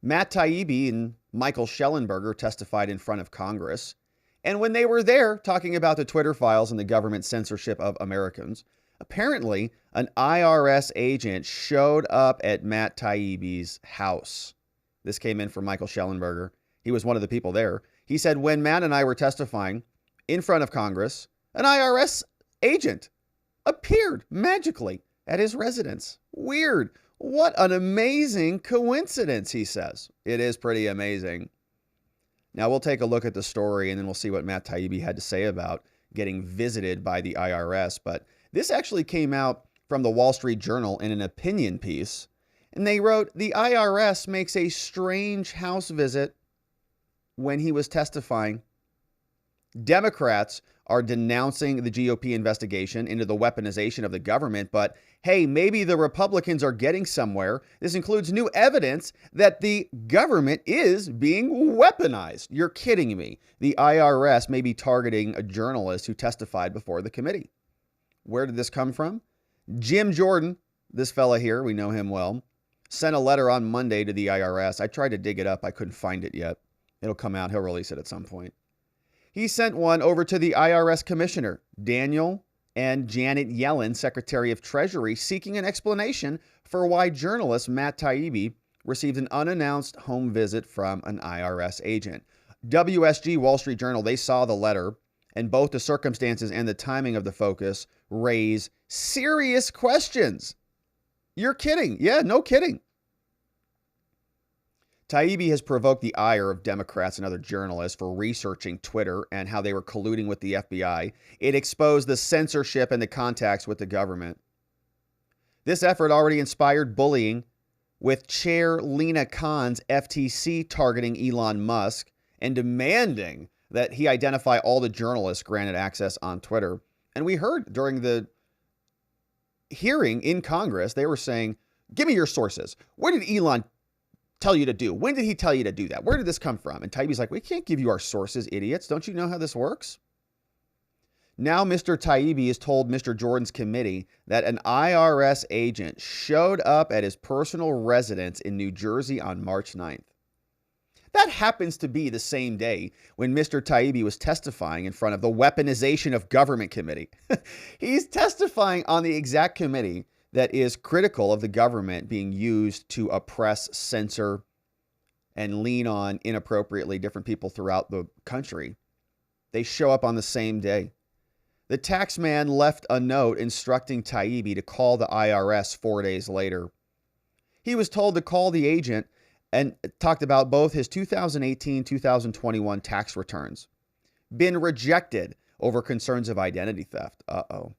Matt Taibbi and Michael Schellenberger testified in front of Congress. And when they were there talking about the Twitter files and the government censorship of Americans, apparently an IRS agent showed up at Matt Taibbi's house. This came in from Michael Schellenberger. He was one of the people there. He said, when Matt and I were testifying in front of Congress, an IRS agent appeared magically at his residence. Weird. What an amazing coincidence, he says. It is pretty amazing. Now, we'll take a look at the story, and then we'll see what Matt Taibbi had to say about getting visited by the IRS. But this actually came out from the Wall Street Journal in an opinion piece. And they wrote, the IRS makes a strange house visit when he was testifying. Democrats are denouncing the GOP investigation into the weaponization of the government, but hey, maybe the Republicans are getting somewhere. This includes new evidence that the government is being weaponized. You're kidding me. The IRS may be targeting a journalist who testified before the committee. Where did this come from? Jim Jordan, this fella here, we know him well, sent a letter on Monday to the IRS. I tried to dig it up. I couldn't find it yet. It'll come out. He'll release it at some point. He sent one over to the IRS Commissioner, Daniel and Janet Yellen, Secretary of Treasury, seeking an explanation for why journalist Matt Taibbi received an unannounced home visit from an IRS agent. WSG, Wall Street Journal, they saw the letter, and both the circumstances and the timing of the focus raise serious questions. You're kidding. Yeah, no kidding. Taibbi has provoked the ire of Democrats and other journalists for researching Twitter and how they were colluding with the FBI. It exposed the censorship and the contacts with the government. This effort already inspired bullying, with Chair Lena Khan's FTC targeting Elon Musk and demanding that he identify all the journalists granted access on Twitter. And we heard during the hearing in Congress, they were saying, give me your sources. Where did Elon tell you to do? When did he tell you to do that? Where did this come from? And Taibbi's like, we can't give you our sources, idiots. Don't you know how this works? Now Mr. Taibbi has told Mr. Jordan's committee that an IRS agent showed up at his personal residence in New Jersey on March 9th. That happens to be the same day when Mr. Taibbi was testifying in front of the Weaponization of Government Committee. He's testifying on the exact committee that is critical of the government being used to oppress, censor, and lean on inappropriately different people throughout the country. They show up on the same day. The tax man left a note instructing Taibbi to call the IRS 4 days later. He was told to call the agent and talked about both his 2018-2021 tax returns. Been rejected over concerns of identity theft. Uh-oh.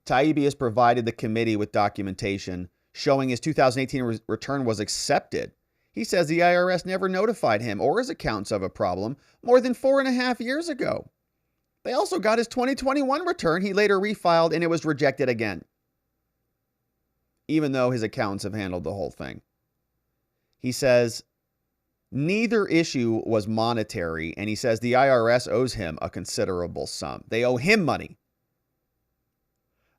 Taibbi has provided the committee with documentation showing his 2018 return was accepted. He says the IRS never notified him or his accountants of a problem more than 4.5 years ago. They also got his 2021 return he later refiled, and it was rejected again, even though his accountants have handled the whole thing. He says neither issue was monetary, and he says the IRS owes him a considerable sum. They owe him money.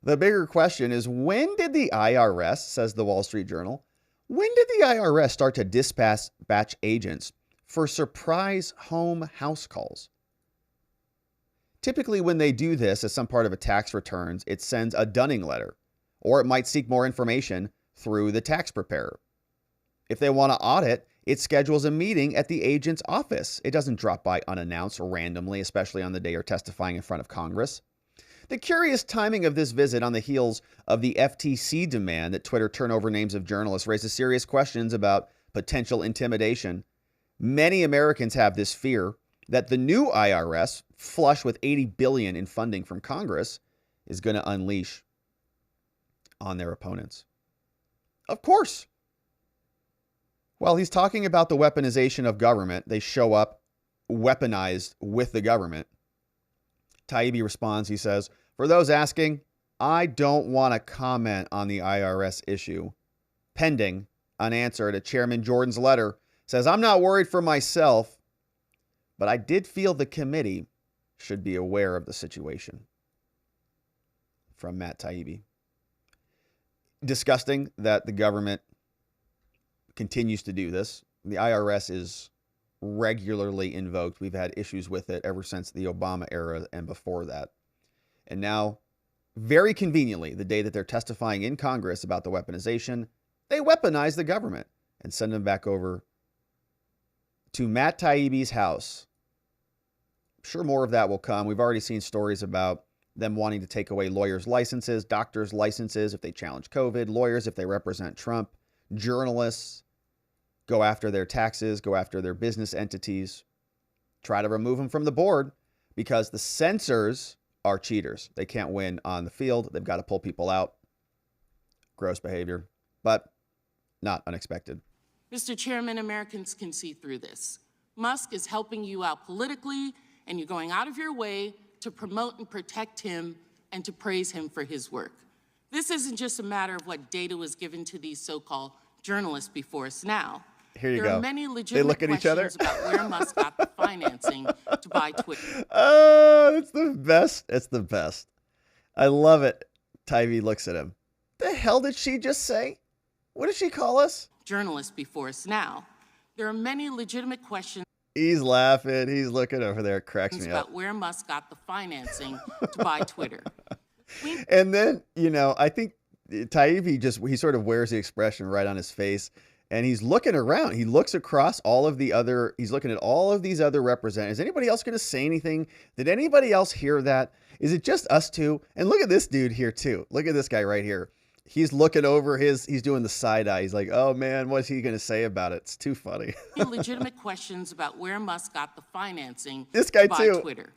The bigger question is, when did the IRS, says the Wall Street Journal, when did the IRS start to dispatch agents for surprise home house calls? Typically, when they do this as some part of a tax returns, it sends a dunning letter, or it might seek more information through the tax preparer. If they want to audit, it schedules a meeting at the agent's office. It doesn't drop by unannounced or randomly, especially on the day you're testifying in front of Congress. The curious timing of this visit on the heels of the FTC demand that Twitter turn over names of journalists raises serious questions about potential intimidation. Many Americans have this fear that the new IRS, flush with $80 billion in funding from Congress, is going to unleash on their opponents. Of course. While he's talking about the weaponization of government, they show up weaponized with the government. Taibbi responds, he says, for those asking, I don't want to comment on the IRS issue. Pending an answer to Chairman Jordan's letter, says, I'm not worried for myself, but I did feel the committee should be aware of the situation. From Matt Taibbi. Disgusting that the government continues to do this. The IRS is regularly invoked. We've had issues with it ever since the Obama era and before that. And now, very conveniently, the day that they're testifying in Congress about the weaponization, they weaponize the government and send them back over to Matt Taibbi's house. I'm sure more of that will come. We've already seen stories about them wanting to take away lawyers' licenses, doctors' licenses if they challenge COVID, lawyers if they represent Trump, journalists, go after their taxes, go after their business entities, try to remove them from the board because the censors are cheaters. They can't win on the field. They've got to pull people out. Gross behavior, but not unexpected. Mr. Chairman, Americans can see through this. Musk is helping you out politically, and you're going out of your way to promote and protect him and to praise him for his work. This isn't just a matter of what data was given to these so-called journalists before us now. Here you go. There are many legitimate questions about where Musk got the financing to buy Twitter. Oh, it's the best. It's the best. I love it. Taibbi looks at him. The hell did she just say? What did she call us? Journalists before us now. There are many legitimate questions. He's laughing. He's looking over there. It cracks me up. About where Musk got the financing to buy Twitter. And then, I think Taibbi he sort of wears the expression right on his face. And he's looking around. He looks across he's looking at all of these other representatives. Is anybody else going to say anything? Did anybody else hear that? Is it just us two? And look at this dude here too. Look at this guy right here. He's looking over he's doing the side eye. He's like, oh man, what's he going to say about it? It's too funny. Legitimate questions about where Musk got the financing this guy to buy too. Twitter.